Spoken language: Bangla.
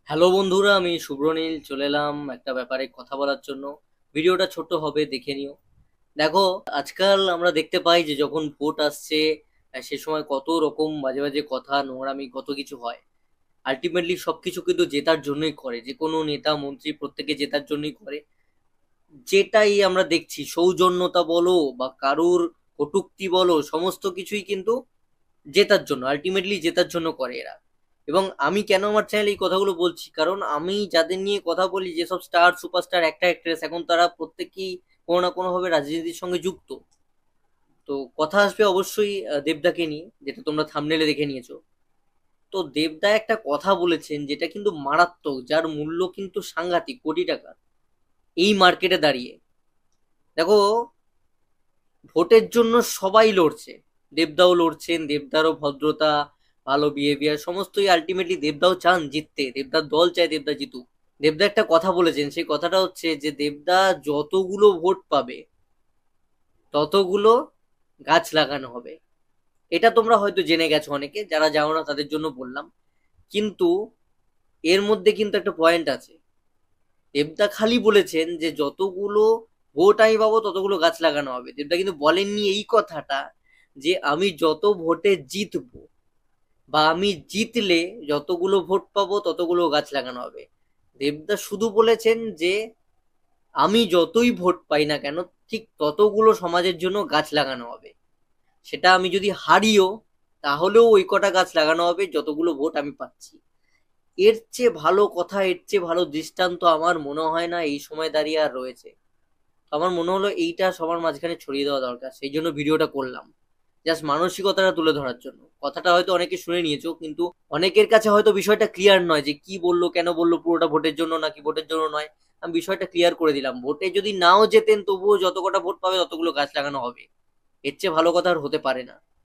হ্যালো বন্ধুরা, আমি শুভ্রনীল চলে এলাম একটা ব্যাপারে কথা বলার জন্য। ভিডিওটা ছোট হবে, দেখে নিও। দেখো, আজকাল আমরা দেখতে পাই যে যখন ভোট আসছে, সে সময় কত রকম বাজে বাজে কথা, নোংরামি, কত কিছু হয়। আলটিমেটলি সবকিছু কিন্তু জেতার জন্যই করে, যে কোনো নেতা মন্ত্রী প্রত্যেকে জেতার জন্যই করে। যেটাই আমরা দেখছি, সৌজন্যতা বলো বা কারুর কটূক্তি বলো, সমস্ত কিছুই কিন্তু জেতার জন্য, আলটিমেটলি জেতার জন্য করে এরা। এবং আমি কেন আমার চ্যানেলে এই কথাগুলো বলছি, কারণ আমি যাদের নিয়ে কথা বলি, যেসব স্টার সুপারস্টার একটা অ্যাক্ট্রেস, এখন তারা প্রত্যেকেই কোনো না কোনো ভাবে রাজনীতির সঙ্গে যুক্ত। তো কথা আসবে অবশ্যই দেবদাকে নিয়ে, যেটা তোমরা থাম্বনেলে দেখে নিয়েছো। তো দেবদা একটা কথা বলেছেন যেটা কিন্তু মারাত্মক, যার মূল্য কিন্তু সাংঘাতিক, কোটি টাকা এই মার্কেটে দাঁড়িয়ে। দেখো, ভোটের জন্য সবাই লড়ছে, দেবদাও লড়ছেন, দেবদারও ভদ্রতা, ভালো বিহেভিয়ার সমস্তই আলটিমেটলি দেবদাও চান জিততে, দেবদার দল চায় দেবদা জিতুক। দেবদা একটা কথা বলেছেন, সেই কথাটা হচ্ছে যে দেবদা যতগুলো ভোট পাবে ততগুলো গাছ লাগানো হবে। এটা তোমরা হয়তো জেনে গেছো, অনেকে যারা জানো না তাদের জন্য বললাম। কিন্তু এর মধ্যে কিন্তু একটা পয়েন্ট আছে। দেবদা খালি বলেছেন যে যতগুলো ভোট আমি পাবো ততগুলো গাছ লাগানো হবে, দেবদা কিন্তু বলেননি এই কথাটা যে আমি যত ভোটে জিতবো বা আমি জিতলে যতগুলো ভোট পাবো ততগুলো গাছ লাগানো হবে। দেবদা শুধু বলেছেন যে আমি যতই ভোট পাই না কেন, ঠিক ততগুলো সমাজের জন্য গাছ লাগানো হবে। সেটা আমি যদি হারিও, তাহলেও ওই কটা গাছ লাগানো হবে যতগুলো ভোট আমি পাচ্ছি। এর চেয়ে ভালো কথা, এর চেয়ে ভালো দৃষ্টান্ত আমার মনে হয় না এই সময় দাঁড়িয়ে আর রয়েছে। তো আমার মনে হলো এইটা সবার মাঝখানে ছড়িয়ে দেওয়া দরকার, সেই জন্য ভিডিওটা করলাম। জাস্ট মানসিকতাটা তুলে ধরার জন্য। কথাটা হয়তো অনেকে শুনে নিয়েছো, কিন্তু অনেকের কাছে হয়তো বিষয়টা ক্লিয়ার নয় যে কি বললো, কেন বললো, পুরোটা ভোটের জন্য নাকি ভোটের জন্য নয়। আমি বিষয়টা ক্লিয়ার করে দিলাম, ভোটে যদি নাও জেতেন তবুও যত কটা ভোট পাবে ততগুলো গাছ লাগানো হবে। এর চেয়ে ভালো কথা আর হতে পারে না।